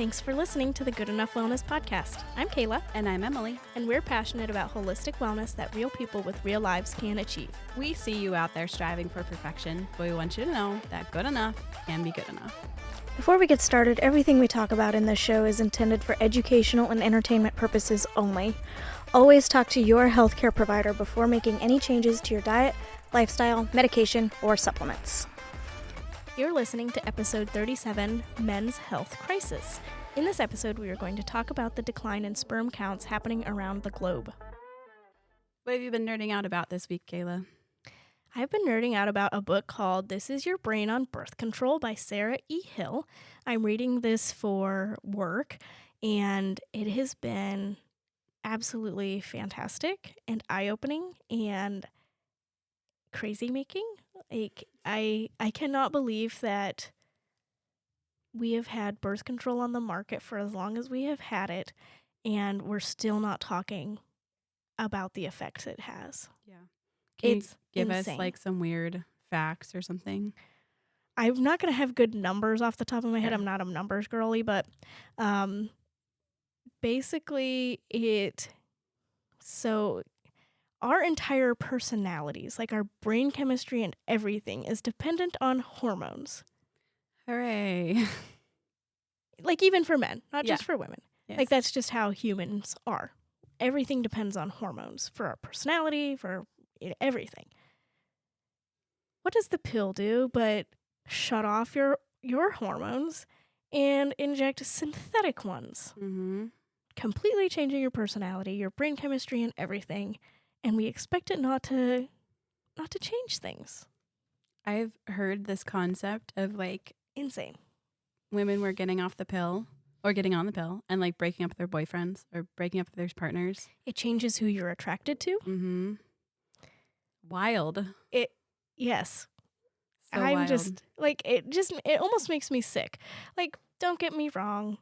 Thanks for listening to the Good Enough Wellness Podcast. I'm Kayla. And I'm Emily. And we're passionate about holistic wellness that real people with real lives can achieve. We see you out there striving for perfection, but we want you to know that good enough can be good enough. Before we get started, everything we talk about in this show is intended for educational and entertainment purposes only. Always talk to your healthcare provider before making any changes to your diet, lifestyle, medication, or supplements. You're listening to episode 37, Men's Health Crisis. In this episode, we are going to talk about the decline in sperm counts happening around the globe. What have you been nerding out about this week, Kayla? I've been nerding out about a book called This Is Your Brain on Birth Control by Sarah E. Hill. I'm reading this for work, and it has been absolutely fantastic and eye-opening and crazy-making. Like, I cannot believe that we have had birth control on the market for as long as we have had it, and we're still not talking about the effects it has. Yeah. Can It's you give insane. us like some weird facts or something? I'm not going to have good numbers off the top of my head. Fair. I'm not a numbers girly, but basically our entire personalities, like our brain chemistry and everything, is dependent on hormones. Hooray. Like even for men, not Yeah. just for women. Yes. Like that's just how humans are. Everything depends on hormones for our personality, for everything. What does the pill do but shut off your hormones and inject synthetic ones? Mm-hmm. Completely changing your personality, your brain chemistry, and everything. And we expect it not to change things. I've heard this concept of like Insane. women were getting off the pill or getting on the pill and like breaking up with their boyfriends or breaking up with their partners. It changes who you're attracted to. Mm-hmm. Wild. Yes. So I'm wild. just like it almost makes me sick. Like, don't get me wrong.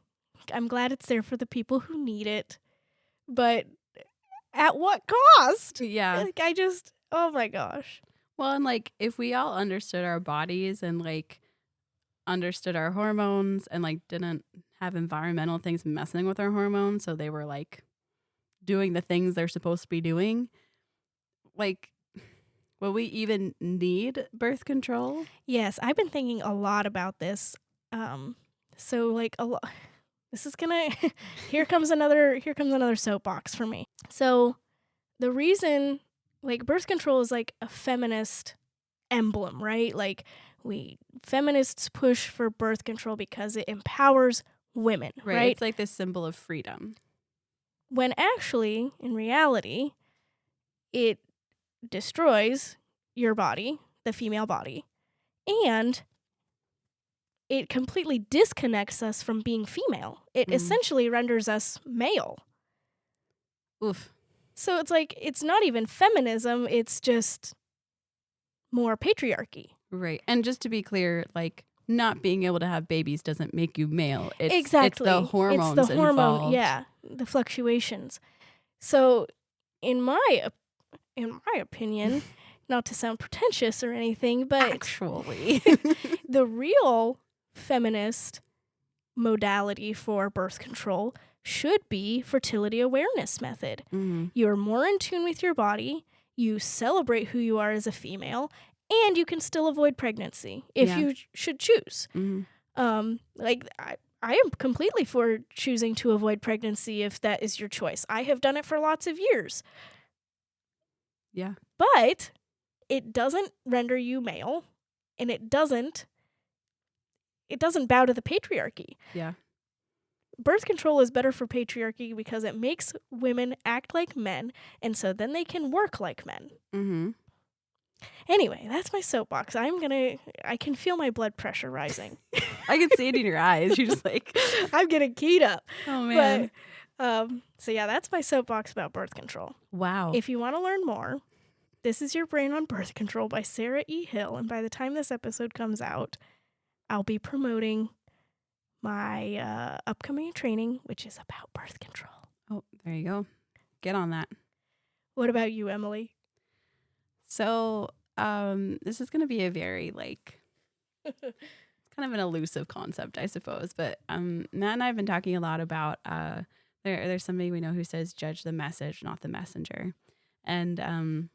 I'm glad it's there for the people who need it. But at what cost? Yeah. Like oh my gosh. Well, and like if we all understood our bodies and like understood our hormones and like didn't have environmental things messing with our hormones, so they were like doing the things they're supposed to be doing, like will we even need birth control? Yes, I've been thinking a lot about this. So like this is gonna here comes another soapbox for me. So the reason like birth control is like a feminist emblem, right? Like feminists push for birth control because it empowers women, right? It's like this symbol of freedom. When actually, in reality, it destroys your body, the female body, and it completely disconnects us from being female. It essentially renders us male. Oof. So it's like, it's not even feminism, it's just more patriarchy. Right. And just to be clear, like not being able to have babies doesn't make you male. Exactly. It's the hormones It's the hormone, involved. yeah, the fluctuations. So in my opinion, not to sound pretentious or anything, but Actually. the real feminist modality for birth control should be fertility awareness method. Mm-hmm. You're more in tune with your body, you celebrate who you are as a female, and you can still avoid pregnancy if you should choose. Mm-hmm. Like I am completely for choosing to avoid pregnancy if that is your choice. I have done it for lots of years. Yeah. But it doesn't render you male, and it doesn't bow to the patriarchy. Yeah. Birth control is better for patriarchy because it makes women act like men, and so then they can work like men. Mm-hmm. Anyway, that's my soapbox. I can feel my blood pressure rising. I can see it in your eyes. You're just like, I'm getting keyed up. oh man. But, so yeah, that's my soapbox about birth control. Wow. If you want to learn more, This Is Your Brain on Birth Control by Sarah E. Hill. And by the time this episode comes out, I'll be promoting my upcoming training, which is about birth control. Oh, there you go. Get on that. What about you, Emily? So, this is going to be a very, like, it's kind of an elusive concept, I suppose. But Matt and I have been talking a lot about there's somebody we know who says judge the message, not the messenger. And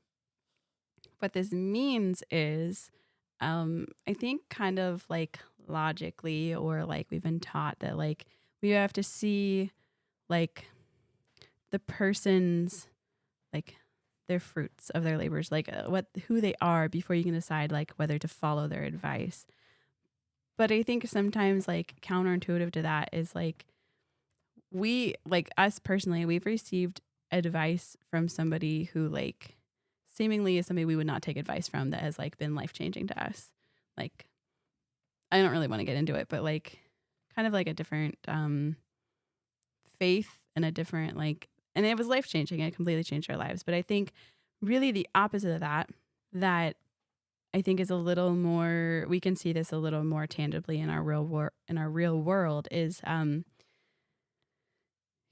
what this means is I think kind of like logically, or like we've been taught that like we have to see like the person's like their fruits of their labors, like who they are before you can decide like whether to follow their advice. But I think sometimes like counterintuitive to that is like we, like us personally, we've received advice from somebody who like seemingly is somebody we would not take advice from, that has like been life-changing to us. Like, I don't really want to get into it, but like kind of like a different faith and a different like, and it was life-changing. It completely changed our lives. But I think really the opposite of that I think is a little more, we can see this a little more tangibly in our real world is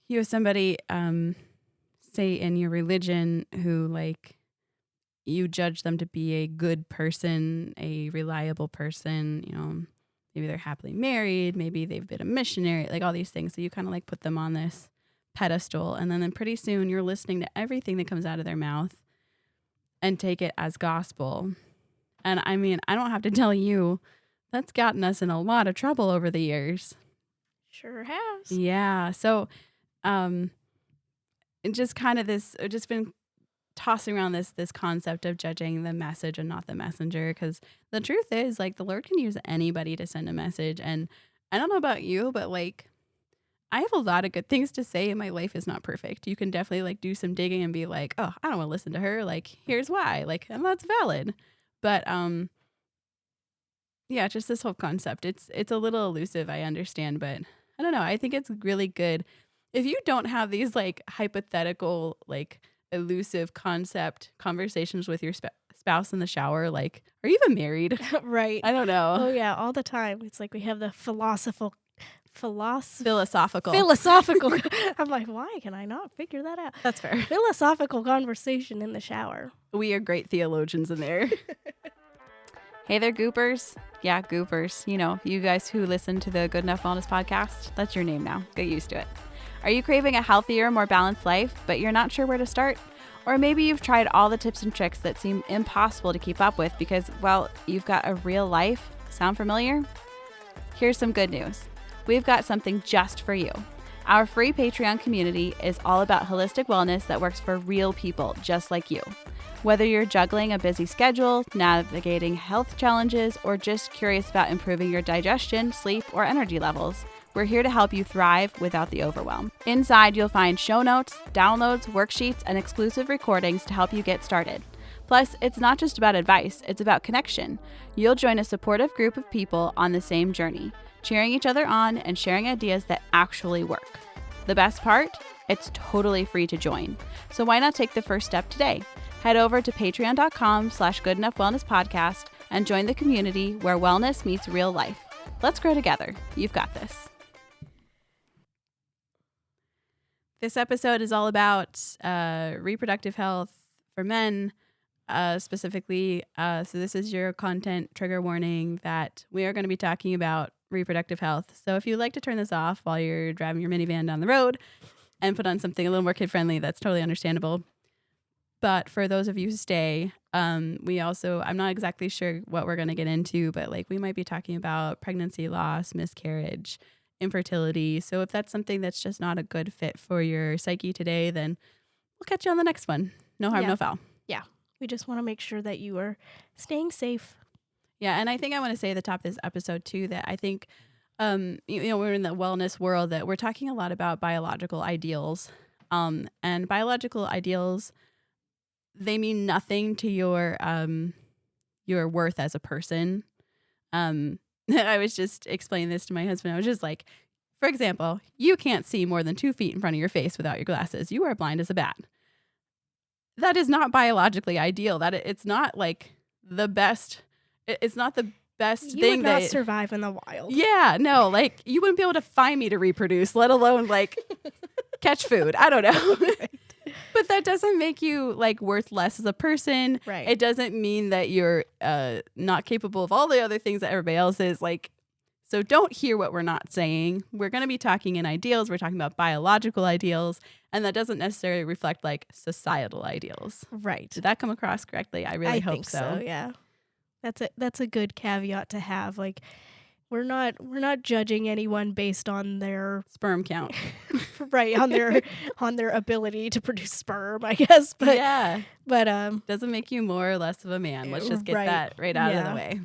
you have somebody say in your religion who like you judge them to be a good person, a reliable person, you know, maybe they're happily married, maybe they've been a missionary, like all these things. So you kind of like put them on this pedestal, and then pretty soon you're listening to everything that comes out of their mouth and take it as gospel. And I mean, I don't have to tell you, that's gotten us in a lot of trouble over the years. Sure has. Yeah. So and just kind of just been tossing around this concept of judging the message and not the messenger, because the truth is like the Lord can use anybody to send a message. And I don't know about you, but like I have a lot of good things to say, and my life is not perfect. You can definitely like do some digging and be like, oh, I don't want to listen to her, like here's why, like, and that's valid. But yeah, just this whole concept, it's a little elusive, I understand, but I don't know, I think it's really good if you don't have these like hypothetical like elusive concept conversations with your spouse in the shower. Like, are you even married? Right. I don't know. Oh yeah, all the time. It's like we have the philosophical. Philosophical. I'm like, why can I not figure that out? That's fair. Philosophical conversation in the shower. We are great theologians in there. Hey there, Goopers. Yeah, Goopers. You know, you guys who listen to the Good Enough Wellness podcast, that's your name now. Get used to it. Are you craving a healthier, more balanced life, but you're not sure where to start? Or maybe you've tried all the tips and tricks that seem impossible to keep up with because, well, you've got a real life. Sound familiar? Here's some good news. We've got something just for you. Our free Patreon community is all about holistic wellness that works for real people just like you. Whether you're juggling a busy schedule, navigating health challenges, or just curious about improving your digestion, sleep, or energy levels, we're here to help you thrive without the overwhelm. Inside, you'll find show notes, downloads, worksheets, and exclusive recordings to help you get started. Plus, it's not just about advice, it's about connection. You'll join a supportive group of people on the same journey, cheering each other on and sharing ideas that actually work. The best part? It's totally free to join. So why not take the first step today? Head over to patreon.com/goodenoughwellnesspodcast and join the community where wellness meets real life. Let's grow together. You've got this. This episode is all about reproductive health for men, specifically. So this is your content trigger warning that we are going to be talking about reproductive health. So if you'd like to turn this off while you're driving your minivan down the road and put on something a little more kid-friendly, that's totally understandable. But for those of you who stay, we also, I'm not exactly sure what we're going to get into, but like we might be talking about pregnancy loss, miscarriage, infertility. So if that's something that's just not a good fit for your psyche today, then we'll catch you on the next one. No harm, no foul. Yeah. We just want to make sure that you are staying safe. Yeah. And I think I want to say at the top of this episode too, that I think, we're in the wellness world, that we're talking a lot about biological ideals. And biological ideals, they mean nothing to your worth as a person. I was just explaining this to my husband. I was just like, for example, you can't see more than 2 feet in front of your face without your glasses. You are blind as a bat. That is not biologically ideal. That it's not like the best. It's not the best you thing would not survive in the wild. Yeah, no, like you wouldn't be able to find me to reproduce, let alone like catch food. I don't know. Right. But that doesn't make you like worth less as a person. Right. It doesn't mean that you're not capable of all the other things that everybody else is. Like So don't hear what we're not saying. We're going to be talking in ideals. We're talking about biological ideals, and that doesn't necessarily reflect like societal ideals. Right. Did that come across correctly? I really I hope think so. Yeah. That's a good caveat to have. Like we're not judging anyone based on their Sperm count. right, on their ability to produce sperm, I guess. But yeah. but Doesn't make you more or less of a man. Let's just get right. that right out of the Yeah. way.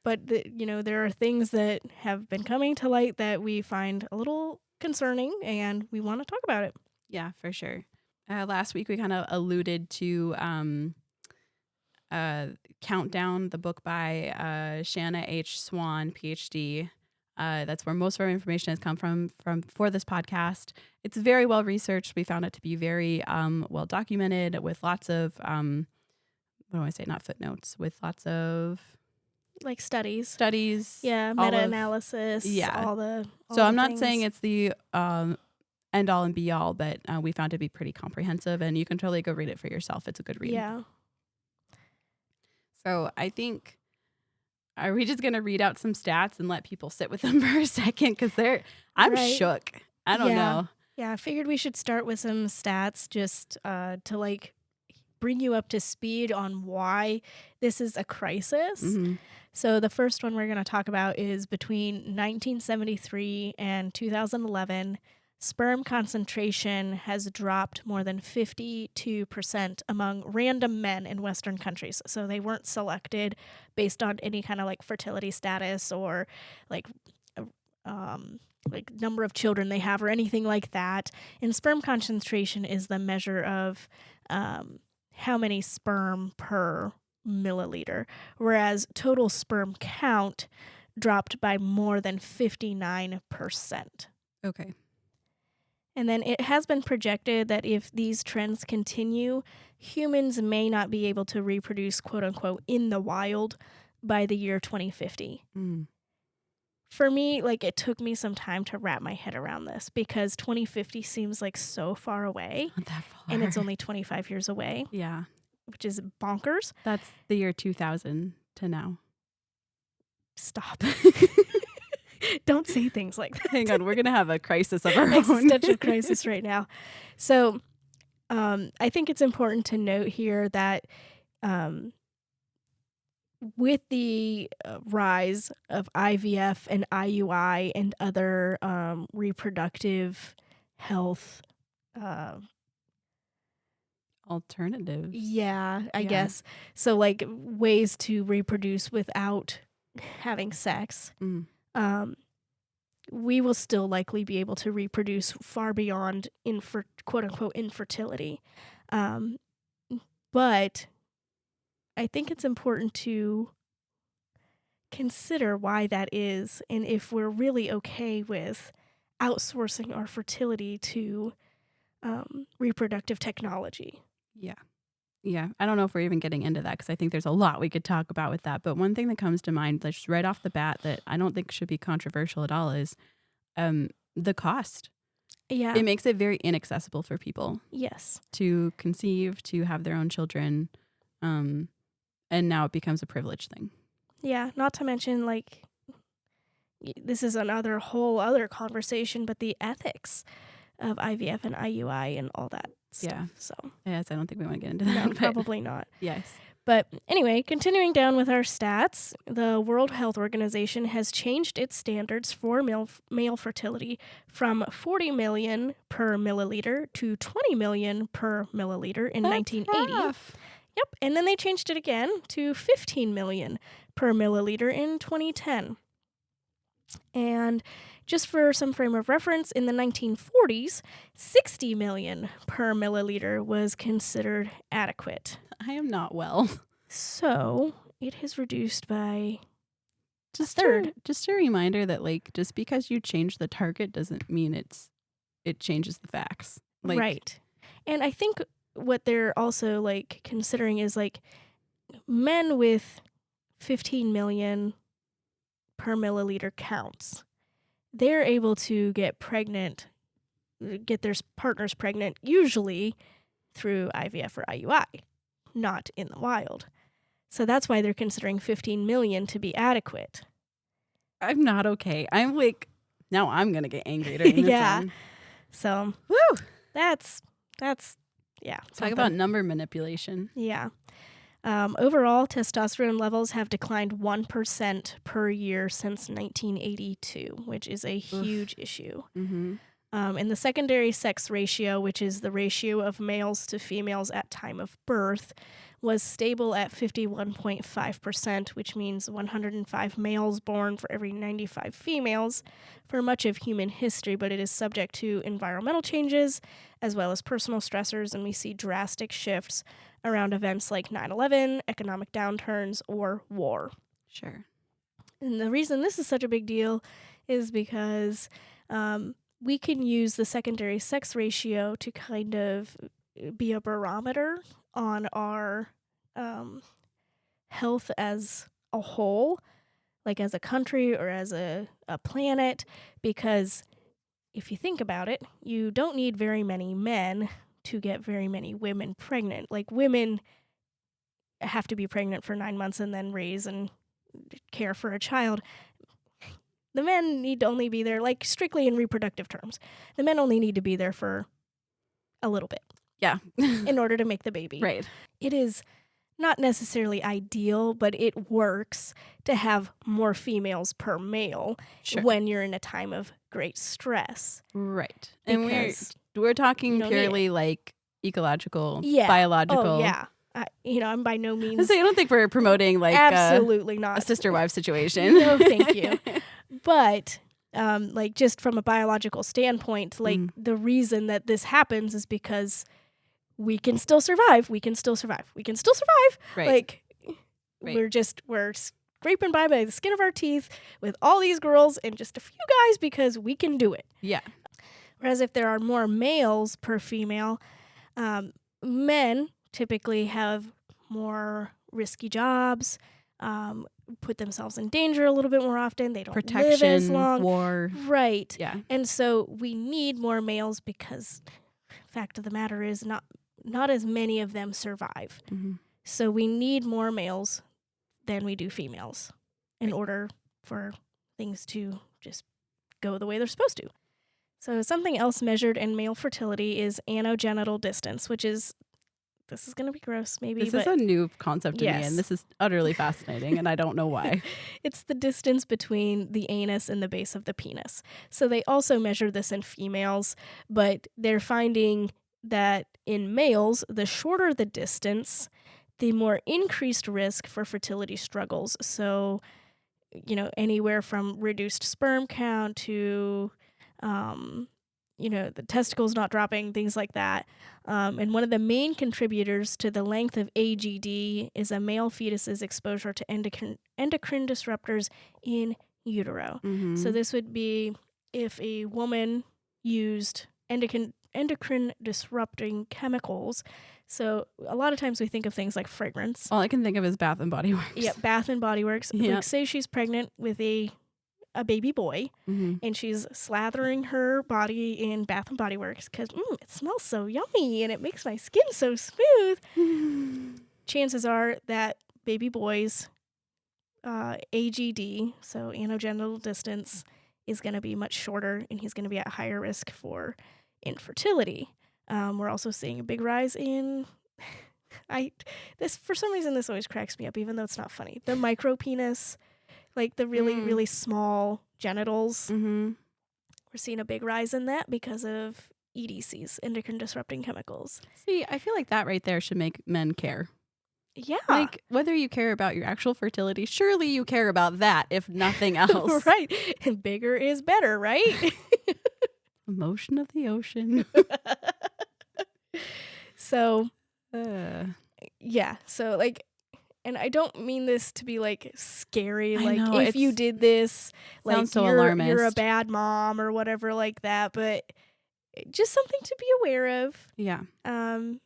But there are things that have been coming to light that we find a little concerning, and we want to talk about it. Yeah, for sure. Last week we kind of alluded to Countdown, the book by Shanna H. Swan, PhD. That's where most of our information has come from for this podcast. It's very well researched. We found it to be very well documented with lots of what do I say? Not footnotes, with lots of Like studies. Yeah, meta-analysis. Yeah. All So the I'm not things. saying it's the end all and be all, but we found it to be pretty comprehensive, and you can totally go read it for yourself. It's a good read. Yeah. So I think, are we just going to read out some stats and let people sit with them for a second? Because I'm Right. shook. I don't know. Yeah, I figured we should start with some stats just to like bring you up to speed on why this is a crisis. Mm-hmm. So the first one we're going to talk about is between 1973 and 2011, sperm concentration has dropped more than 52% among random men in Western countries. So they weren't selected based on any kind of like fertility status or like number of children they have or anything like that. And sperm concentration is the measure of how many sperm per milliliter, whereas total sperm count dropped by more than 59%. Okay. And then it has been projected that if these trends continue, humans may not be able to reproduce, quote unquote, in the wild by the year 2050. Mm. For me, like it took me some time to wrap my head around this because 2050 seems like so far away. Not that far. And it's only 25 years away. Yeah. Which is bonkers. That's the year 2000 to now. Stop. Don't say things like that. Hang on, we're going to have a crisis of our own. Existential crisis right now. So I think it's important to note here that with the rise of IVF and IUI and other reproductive health alternatives. Yeah, I guess. So like ways to reproduce without having sex. We will still likely be able to reproduce far beyond quote unquote infertility. But I think it's important to consider why that is and if we're really okay with outsourcing our fertility to reproductive technology. Yeah. I don't know if we're even getting into that because I think there's a lot we could talk about with that. But one thing that comes to mind, just right off the bat, that I don't think should be controversial at all is the cost. Yeah. It makes it very inaccessible for people. Yes. To conceive, to have their own children. And now it becomes a privilege thing. Yeah. Not to mention, like, this is another whole other conversation, but the ethics of IVF and IUI and all that stuff. Yeah. So. Yes, I don't think we want to get into that. No, probably not. Yes. But anyway, continuing down with our stats, the World Health Organization has changed its standards for male fertility from 40 million per milliliter to 20 million per milliliter in 1980. Half. Yep, and then they changed it again to 15 million per milliliter in 2010. And just for some frame of reference, in the 1940s, 60 million per milliliter was considered adequate. I am not well. So it has reduced by just a third. Just a reminder that, like, just because you change the target doesn't mean it changes the facts. Like, right. And I think what they're also like considering is like men with 15 million per milliliter counts. They're able to get their partners pregnant, usually through IVF or IUI, not in the wild. So that's why they're considering 15 million to be adequate. I'm not okay. I'm like, now I'm going to get angry during this Yeah. one. So Woo! that's yeah. Talk something. about number manipulation. Yeah. Overall, testosterone levels have declined 1% per year since 1982, which is a huge issue. Mm-hmm. And the secondary sex ratio, which is the ratio of males to females at time of birth, was stable at 51.5%, which means 105 males born for every 95 females for much of human history, but it is subject to environmental changes as well as personal stressors, and we see drastic shifts around events like 9/11, economic downturns, or war. Sure. And the reason this is such a big deal is because we can use the secondary sex ratio to kind of be a barometer on our health as a whole, like as a country or as a planet, because if you think about it, you don't need very many men to get very many women pregnant. Like, women have to be pregnant for 9 months and then raise and care for a child. The men need to only be there, like, strictly in reproductive terms. The men only need to be there for a little bit. Yeah. In order to make the baby. Right. It is not necessarily ideal, but it works to have more females per male when you're in a time of great stress. Right. And Because we're talking you purely like ecological, Yeah. biological. Oh, yeah. I'm by no means. I don't think we're promoting like absolutely not a sister wife situation. No, thank you. But like, just from a biological standpoint, like the reason that this happens is because we can still survive. We can still survive. We can still survive. Right. Like, Right. we're scraping by the skin of our teeth with all these girls and just a few guys because we can do it. Yeah. Whereas if there are more males per female, men typically have more risky jobs, put themselves in danger a little bit more often. They don't live as long. War. Right. Yeah. And so we need more males because fact of the matter is not as many of them survive. Mm-hmm. So we need more males than we do females in order for things to just go the way they're supposed to. So something else measured in male fertility is anogenital distance, which is, this is going to be gross maybe, This is a new concept to me, Yes. and this is utterly fascinating, and I don't know why. It's the distance between the anus and the base of the penis. So they also measure this in females, but they're finding that in males, the shorter the distance, the more increased risk for fertility struggles. So, anywhere from reduced sperm count to, the testicles not dropping, things like that. And one of the main contributors to the length of AGD is a male fetus's exposure to endocrine disruptors in utero. Mm-hmm. So this would be if a woman used endocrine disrupting chemicals. So a lot of times we think of things like fragrance. All I can think of is Bath and Body Works. Yeah, Bath and Body Works. Yeah. Like, say she's pregnant with a baby boy, and she's slathering her body in Bath and Body Works because it smells so yummy and it makes my skin so smooth. Chances are that baby boy's AGD, so anogenital distance, is going to be much shorter, and he's going to be at higher risk for infertility. We're also seeing a big rise in for some reason this always cracks me up, even though it's not funny. The micro penis, like the really, really small genitals. Mm-hmm. We're seeing a big rise in that because of EDCs, endocrine disrupting chemicals. See, I feel like that right there should make men care. Yeah. Like, whether you care about your actual fertility, surely you care about that, if nothing else. Right. And bigger is better, right? Emotion of the ocean. So, yeah. So, like, and I don't mean this to be, like, scary. Like, know, if you did this, like, so you're a alarmist. bad mom or whatever like that. But just something to be aware of. Yeah. And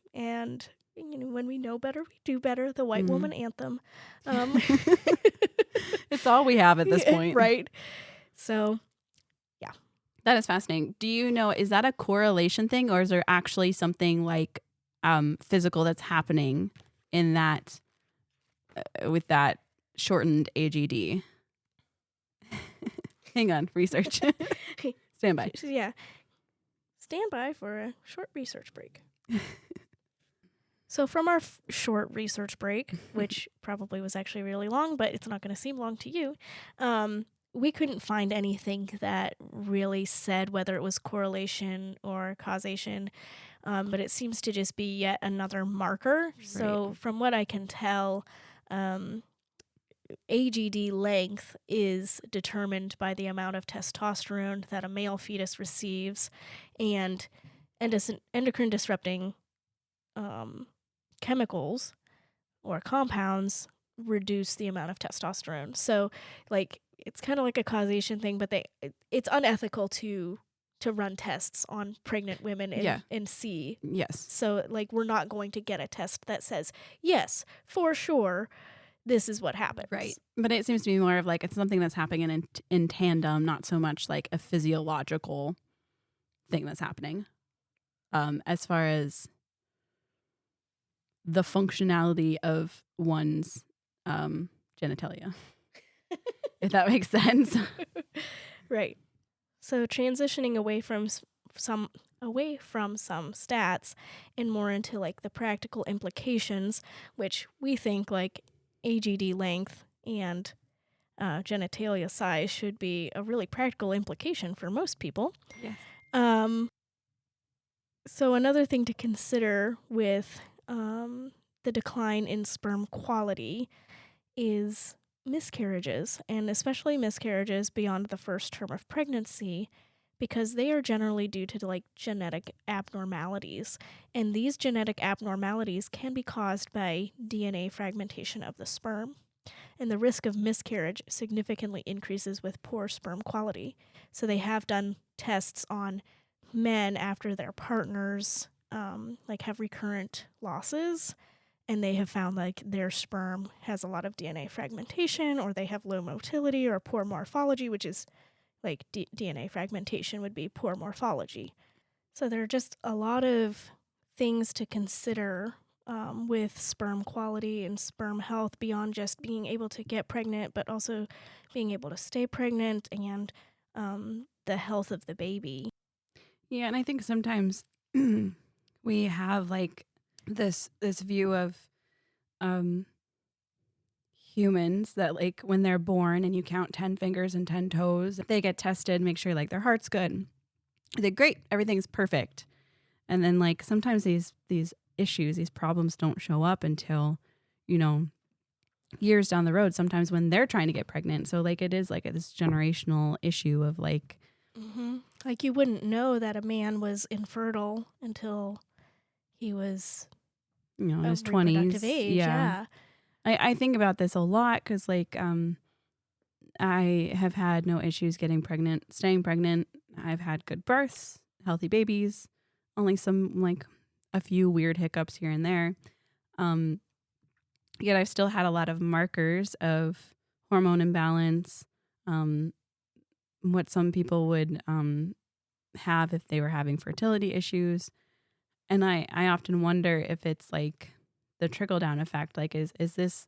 when we know better, we do better. The white woman anthem. It's all we have at this point. Right. So, yeah. That is fascinating. Do you know, is that a correlation thing, or is there actually something like physical that's happening in that with that shortened AGD? Hang on, research. Stand by. Yeah. Stand by for a short research break. So from our short research break, which probably was actually really long, but it's not going to seem long to you, we couldn't find anything that really said whether it was correlation or causation, but it seems to just be yet another marker. Right. So from what I can tell, AGD length is determined by the amount of testosterone that a male fetus receives, and endocrine disrupting chemicals or compounds reduce the amount of testosterone. So, like, it's kind of like a causation thing, but it's unethical to run tests on pregnant women and see. Yes. So, like, we're not going to get a test that says, yes, for sure, this is what happens. Right. But it seems to be more of like it's something that's happening in tandem, not so much like a physiological thing that's happening. As far as the functionality of one's genitalia, if that makes sense. Right. So transitioning away from some stats and more into like the practical implications, which we think like AGD length and genitalia size should be a really practical implication for most people. Yes. So another thing to consider with the decline in sperm quality is miscarriages, and especially miscarriages beyond the first term of pregnancy, because they are generally due to like genetic abnormalities, and these genetic abnormalities can be caused by DNA fragmentation of the sperm, and the risk of miscarriage significantly increases with poor sperm quality. So they have done tests on men after their partners like have recurrent losses, and they have found like their sperm has a lot of DNA fragmentation, or they have low motility or poor morphology, which is like DNA fragmentation would be poor morphology. So there are just a lot of things to consider with sperm quality and sperm health beyond just being able to get pregnant, but also being able to stay pregnant and the health of the baby. Yeah, and I think sometimes we have like this view of humans that like when they're born and you count 10 fingers and 10 toes, they get tested, make sure like their heart's good. They're great, everything's perfect. And then like sometimes these issues, these problems don't show up until, years down the road, sometimes when they're trying to get pregnant. So like it is like this generational issue of like like you wouldn't know that a man was infertile until he was in his 20s. Age. Yeah. I think about this a lot because like I have had no issues getting pregnant, staying pregnant. I've had good births, healthy babies, only some like a few weird hiccups here and there. Yet I've still had a lot of markers of hormone imbalance, what some people would have if they were having fertility issues. And I often wonder if it's like the trickle-down effect, like is this,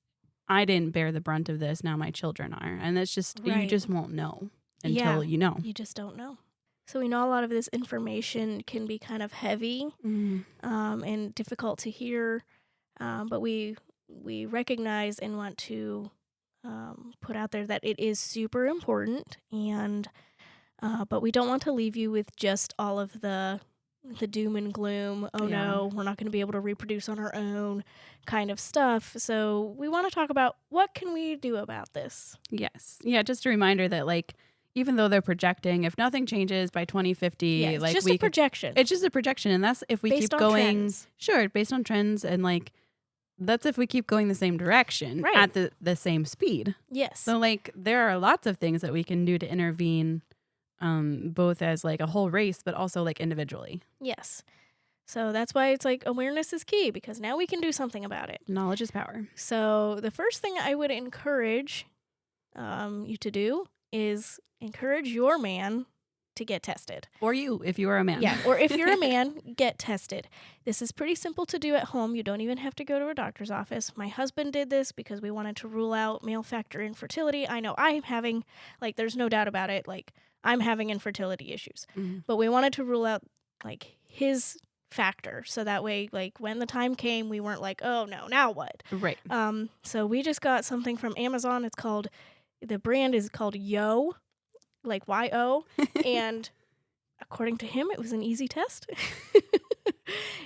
I didn't bear the brunt of this, now my children are. And it's just, you just won't know until you know. You just don't know. So we know a lot of this information can be kind of heavy and difficult to hear, but we recognize and want to put out there that it is super important, and but we don't want to leave you with just all of the doom and gloom, no, we're not going to be able to reproduce on our own kind of stuff. So we want to talk about what can we do about this. Yes. Yeah, just a reminder that like even though they're projecting, if nothing changes by 2050, it's just a projection. It's just a projection, and that's if we keep going. Trends. Sure, based on trends, and like that's if we keep going the same direction at the same speed. Yes. So like there are lots of things that we can do to intervene, both as like a whole race, but also like individually. Yes. So that's why it's like awareness is key, because now we can do something about it. Knowledge is power. So the first thing I would encourage you to do is encourage your man to get tested. Or you, if you are a man. Yeah, or if you're a man, get tested. This is pretty simple to do at home. You don't even have to go to a doctor's office. My husband did this because we wanted to rule out male factor infertility. I know I'm having, like, there's no doubt about it, like, I'm having infertility issues. Mhm. But we wanted to rule out, like, his factor. So that way, like, when the time came, we weren't like, oh, no, now what? Right. So we just got something from Amazon. The brand is called Yo, like Y-O, and according to him, it was an easy test.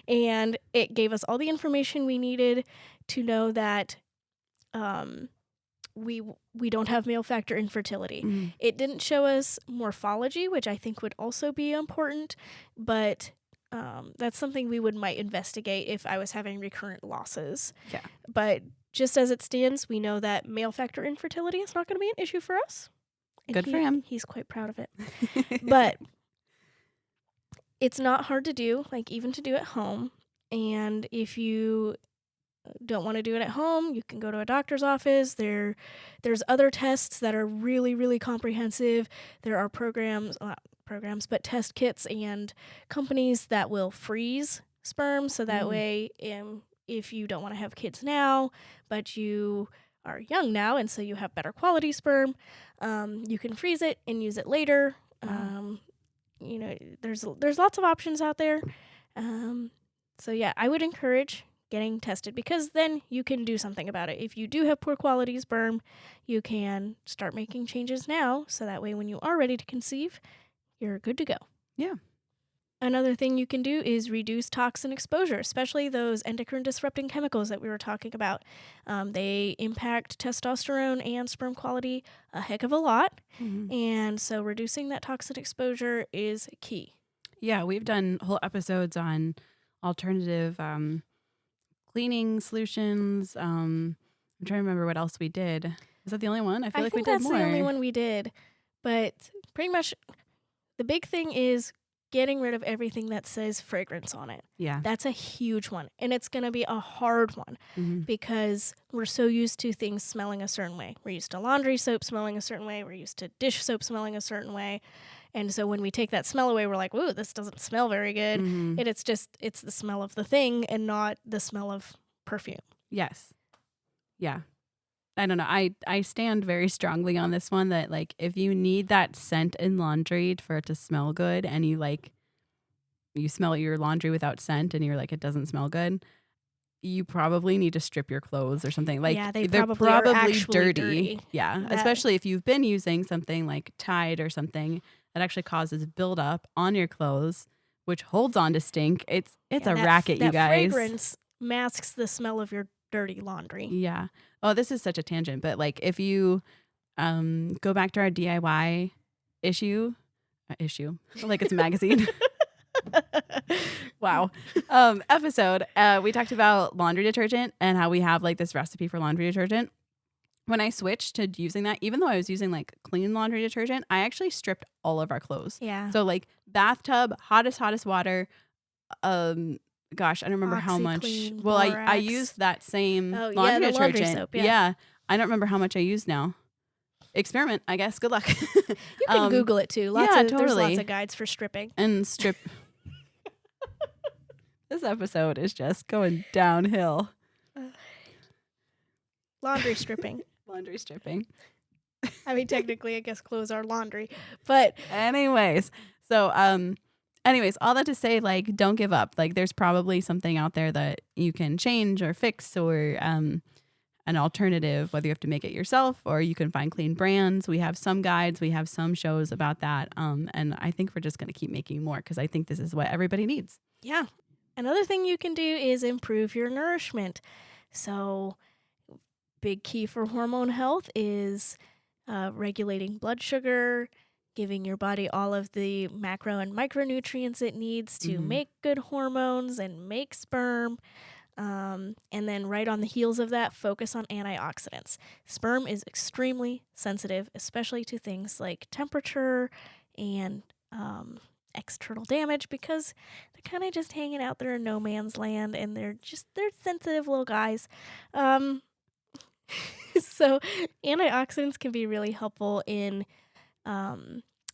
And it gave us all the information we needed to know that we don't have male factor infertility. Mhm. It didn't show us morphology, which I think would also be important, but that's something we might investigate if I was having recurrent losses. Yeah. But just as it stands, we know that male factor infertility is not going to be an issue for us. And Good for him. He's quite proud of it. But it's not hard to do, like even to do at home. And if you don't want to do it at home, you can go to a doctor's office. There's other tests that are really, really comprehensive. There are but test kits and companies that will freeze sperm. So that way, if you don't want to have kids now, but you are young now, and so you have better quality sperm, you can freeze it and use it later. There's lots of options out there. So yeah, I would encourage getting tested because then you can do something about it. If you do have poor quality sperm, you can start making changes now, so that way when you are ready to conceive, you're good to go. Yeah. Another thing you can do is reduce toxin exposure, especially those endocrine disrupting chemicals that we were talking about. They impact testosterone and sperm quality a heck of a lot. Mhm. And so reducing that toxin exposure is key. Yeah, we've done whole episodes on alternative cleaning solutions. I'm trying to remember what else we did. Is that the only one? I feel like we think did that's more. the only one we did. But pretty much the big thing is getting rid of everything that says fragrance on it. Yeah. That's a huge one. And it's going to be a hard one because we're so used to things smelling a certain way. We're used to laundry soap smelling a certain way. We're used to dish soap smelling a certain way. And so when we take that smell away, we're like, ooh, this doesn't smell very good. Mhm. And it's the smell of the thing and not the smell of perfume. Yes. Yeah. I don't know. I stand very strongly on this one that, like, if you need that scent in laundry for it to smell good and you smell your laundry without scent and you're like, it doesn't smell good, you probably need to strip your clothes or something. Like, yeah, they're probably are actually dirty. Yeah. Especially if you've been using something like Tide or something that actually causes buildup on your clothes, which holds on to stink. It's a racket, you guys. That fragrance masks the smell of your dirty laundry. Yeah. Oh, this is such a tangent, but like if you go back to our DIY issue, like it's a magazine. Wow. Episode, we talked about laundry detergent and how we have like this recipe for laundry detergent. When I switched to using that, even though I was using like clean laundry detergent, I actually stripped all of our clothes. Yeah. So like bathtub, hottest water. Gosh, I don't remember how much. OxiClean, Well, I borax. used that same Oh, yeah, laundry the laundry detergent. soap, yeah. I don't remember how much I use now. Experiment, I guess. Good luck. You can Google it too. There's lots of guides for stripping. And strip. This episode is just going downhill. Laundry stripping. Laundry stripping. I mean, technically, I guess clothes are laundry, but anyways, so all that to say, like, don't give up. Like, there's probably something out there that you can change or fix, or an alternative, whether you have to make it yourself or you can find clean brands. We have some guides, we have some shows about that, and I think we're just going to keep making more because I think this is what everybody needs. Yeah. Another thing you can do is improve your nourishment. So, big key for hormone health is regulating blood sugar, giving your body all of the macro and micronutrients it needs to make good hormones and make sperm. And then right on the heels of that, focus on antioxidants. Sperm is extremely sensitive, especially to things like temperature and external damage, because they're kind of just hanging out there in no man's land, and they're sensitive little guys. So antioxidants can be really helpful in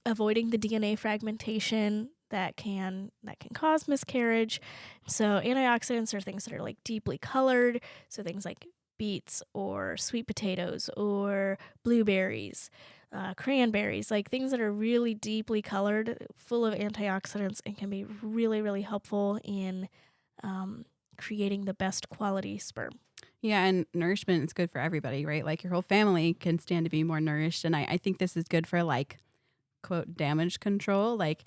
avoiding the DNA fragmentation that can cause miscarriage. So antioxidants are things that are like deeply colored, so things like beets or sweet potatoes or blueberries, cranberries, like things that are really deeply colored, full of antioxidants, and can be really, really helpful in creating the best quality sperm. Yeah, and nourishment is good for everybody, right? Like your whole family can stand to be more nourished. And I think this is good for like quote damage control. Like,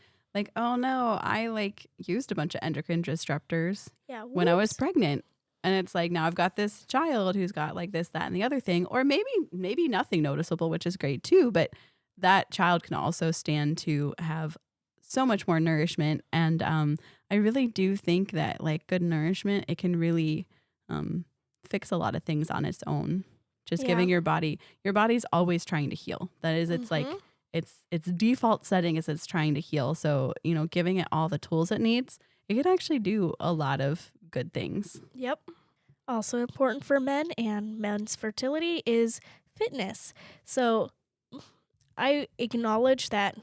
oh no, I like used a bunch of endocrine disruptors Yeah, when I was whoops. pregnant. And it's like now I've got this child who's got like this, that, and the other thing. Or maybe nothing noticeable, which is great too. But that child can also stand to have so much more nourishment. And I really do think that like good nourishment, it can really fix a lot of things on its own. Just Yeah. giving your body's always trying to heal. That is, it's Mm-hmm. like its default setting is it's trying to heal. So, giving it all the tools it needs, it can actually do a lot of good things. Yep. Also important for men and men's fertility is fitness. So I acknowledge that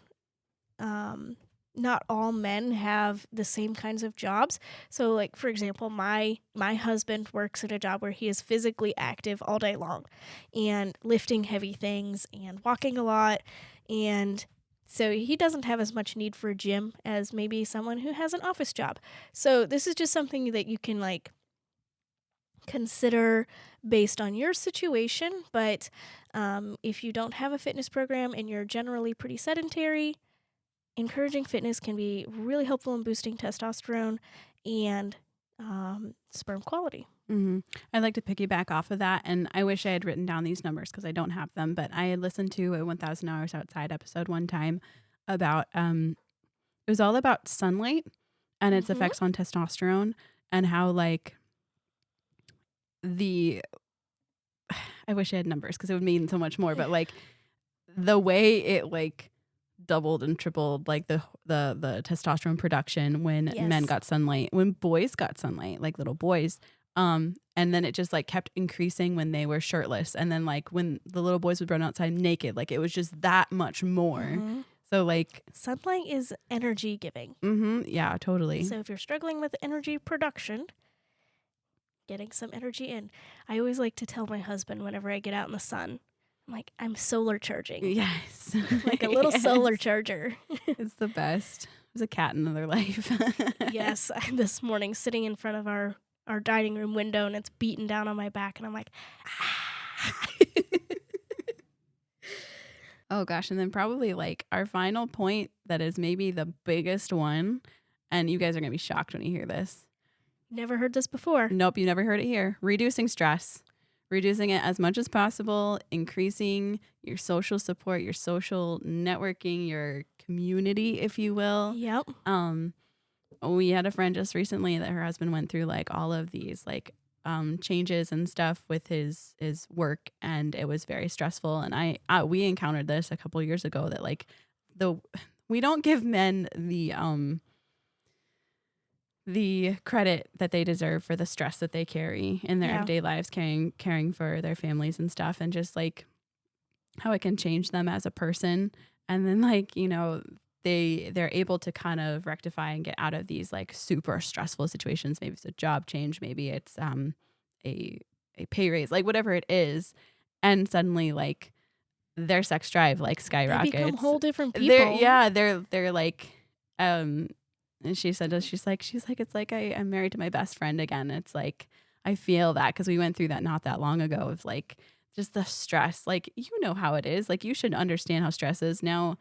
um, not all men have the same kinds of jobs. So, like for example, my husband works at a job where he is physically active all day long, and lifting heavy things and walking a lot, and so he doesn't have as much need for a gym as maybe someone who has an office job. So this is just something that you can like consider based on your situation. But if you don't have a fitness program and you're generally pretty sedentary, encouraging fitness can be really helpful in boosting testosterone and sperm quality. I'd like to piggyback off of that. And I wish I had written down these numbers because I don't have them. But I had listened to a 1000 Hours Outside episode one time about, it was all about sunlight and its Mm-hmm. effects on testosterone and how, like, the I wish I had numbers because it would mean so much more, but like the way it like doubled and tripled like the testosterone production when men Yes. got sunlight, when boys got sunlight, like little boys. And then it just like kept increasing when they were shirtless. And then like when the little boys would run outside naked, like it was just that much more. Mm-hmm. So like Sunlight is energy giving. yeah, totally. So if you're struggling with energy production, getting some energy in. I always like to tell my husband whenever I get out in the sun, I'm like, I'm solar charging, Yes. like a little solar Yes. charger. It's the best. There's a cat in another life. Yes, this morning sitting in front of our dining room window and it's beating down on my back and I'm like, ah. Oh gosh, and then probably like our final point that is maybe the biggest one, and you guys are gonna be shocked when you hear this. Never heard this before. Nope, you never heard it here. Reducing stress. Reducing it as much as possible, increasing your social support, your social networking, your community, if you will. Yep. We had a friend just recently that her husband went through like all of these like changes and stuff with his work, and it was very stressful. And we encountered this a couple of years ago that like the we don't give men the credit that they deserve for the stress that they carry in their Yeah. everyday lives, caring for their families and stuff, and just like how it can change them as a person. And then like, they're able to kind of rectify and get out of these like super stressful situations. Maybe it's a job change, maybe it's a pay raise, like whatever it is. And suddenly like their sex drive like They become skyrockets. whole different They're people. yeah, they're like and she said she's like it's like I'm married to my best friend again. It's like I feel that because we went through that not that long ago of like just the stress. Like you know how it is. Like you should understand how stress is. Now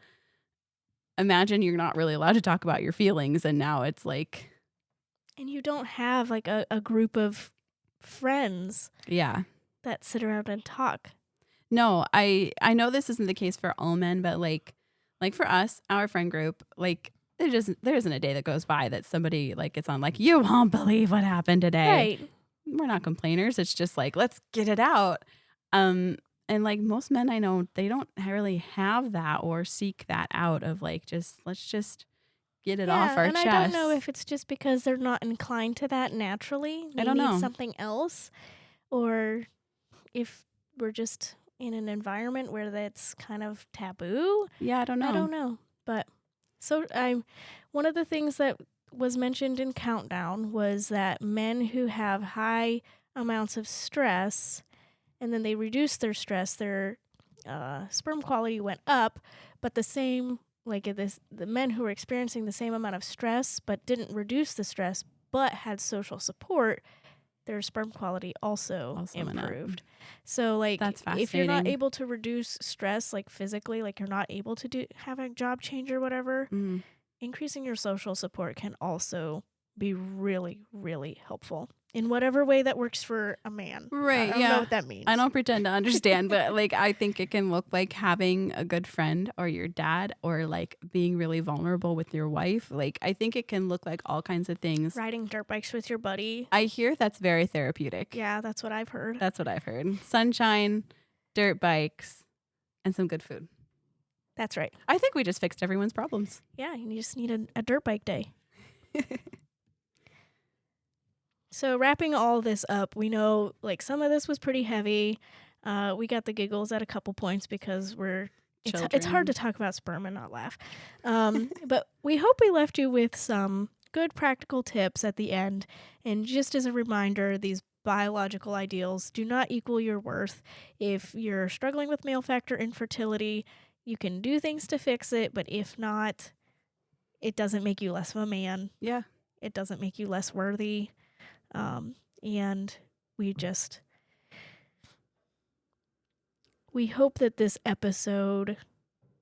imagine you're not really allowed to talk about your feelings and now it's like And you don't have like a group of friends yeah. that sit around and talk. No, I know this isn't the case for all men, but like for us, our friend group, like there isn't a day that goes by that somebody like gets on like you won't believe what happened today. Right. We're not complainers. It's just like let's get it out. And like most men I know, they don't really have that or seek that out of like just let's just get it off Yeah, our and I don't know chest. if it's just because they're not inclined to that naturally. I They don't need know. something else, or if we're just in an environment where that's kind of taboo. Yeah, I don't I know. don't know. But so one of the things that was mentioned in Countdown was that men who have high amounts of stress and then they reduce their stress, their sperm quality went up, but the men who were experiencing the same amount of stress but didn't reduce the stress but had social support, their sperm quality also went up. improved. So That's if you're not fascinating. able to reduce stress physically, you're not able to have a job change or whatever, increasing your social support can also be really, really helpful in whatever way that works for a man. Right, I don't know what that means. I don't pretend to understand, but I think it can look like having a good friend or your dad, or being really vulnerable with your wife. I think it can look like all kinds of things. Riding dirt bikes with your buddy. I hear that's very therapeutic. Yeah, that's what I've heard. That's what I've heard. Sunshine, dirt bikes, and some good food. That's right. I think we just fixed everyone's problems. Yeah, you just need a dirt bike day. So wrapping all this up, we know some of this was pretty heavy. We got the giggles at a couple points because it's hard to talk about sperm and not laugh. But we hope we left you with some good practical tips at the end. And just as a reminder, these biological ideals do not equal your worth. If you're struggling with male factor infertility, you can do things to fix it, but if not, it doesn't make you less of a man. Yeah. It doesn't make you less worthy. And we hope that this episode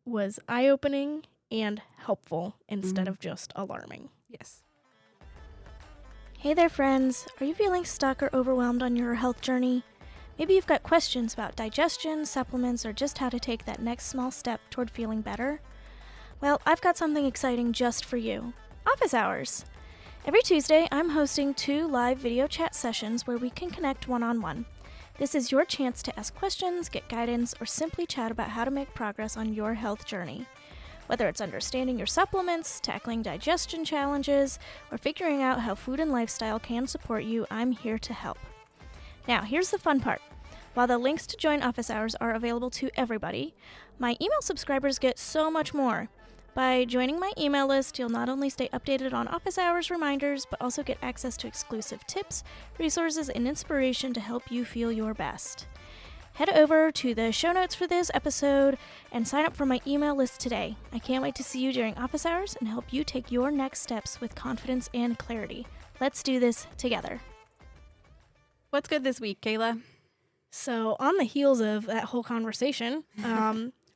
was eye-opening and helpful instead of just alarming. Yes. Hey there, friends. Are you feeling stuck or overwhelmed on your health journey? Maybe you've got questions about digestion, supplements, or just how to take that next small step toward feeling better. Well, I've got something exciting just for you. Office Hours. Every Tuesday, I'm hosting 2 live video chat sessions where we can connect one-on-one. This is your chance to ask questions, get guidance, or simply chat about how to make progress on your health journey. Whether it's understanding your supplements, tackling digestion challenges, or figuring out how food and lifestyle can support you, I'm here to help. Now, here's the fun part. While the links to join Office Hours are available to everybody, my email subscribers get so much more. By joining my email list, you'll not only stay updated on Office Hours reminders, but also get access to exclusive tips, resources, and inspiration to help you feel your best. Head over to the show notes for this episode and sign up for my email list today. I can't wait to see you during Office Hours and help you take your next steps with confidence and clarity. Let's do this together. What's good this week, Kayla? So on the heels of that whole conversation,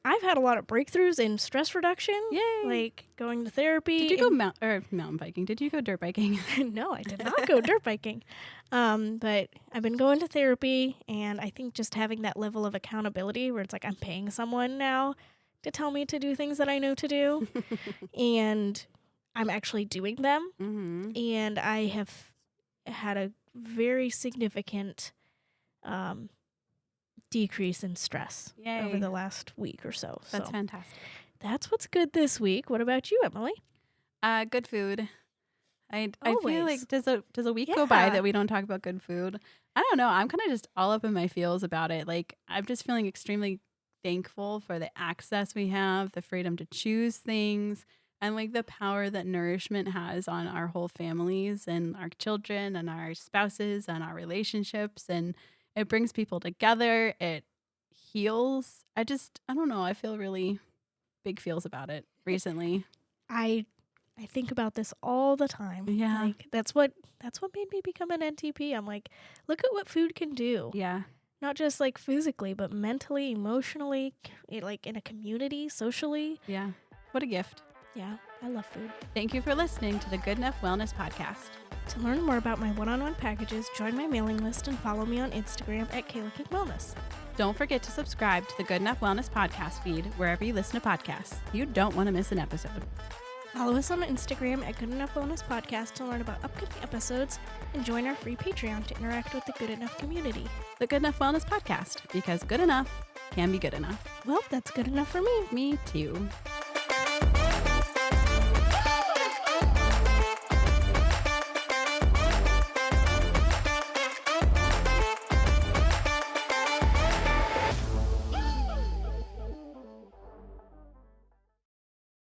I've had a lot of breakthroughs in stress reduction. Yay! Going to therapy. Did you go mountain biking? Did you go dirt biking? No, I did not go dirt biking. But I've been going to therapy, and I think just having that level of accountability where it's I'm paying someone now to tell me to do things that I know to do, and I'm actually doing them. Mm-hmm. And I have had a very significant decrease in stress over the last week or so. That's fantastic. That's what's good this week. What about you, Emily? Good food. I feel like does a week go Yeah. by that we don't talk about good food? I don't know. I'm kind of just all up in my feels about it. I'm just feeling extremely thankful for the access we have, the freedom to choose things, and the power that nourishment has on our whole families and our children and our spouses and our relationships. And it brings people together. It heals. I don't know. I feel really big feels about it recently. I think about this all the time. Yeah. That's what made me become an NTP. I'm look at what food can do. Yeah. Not just physically, but mentally, emotionally, in a community, socially. Yeah. What a gift. Yeah, I love food. Thank you for listening to the Good Enough Wellness Podcast. To learn more about my one-on-one packages, join my mailing list and follow me on Instagram at Kayla King Wellness. Don't forget to subscribe to the Good Enough Wellness Podcast feed wherever you listen to podcasts. You don't want to miss an episode. Follow us on Instagram at Good Enough Wellness Podcast to learn about upcoming episodes and join our free Patreon to interact with the Good Enough community. The Good Enough Wellness Podcast, because good enough can be good enough. Well, that's good enough for me. Me too.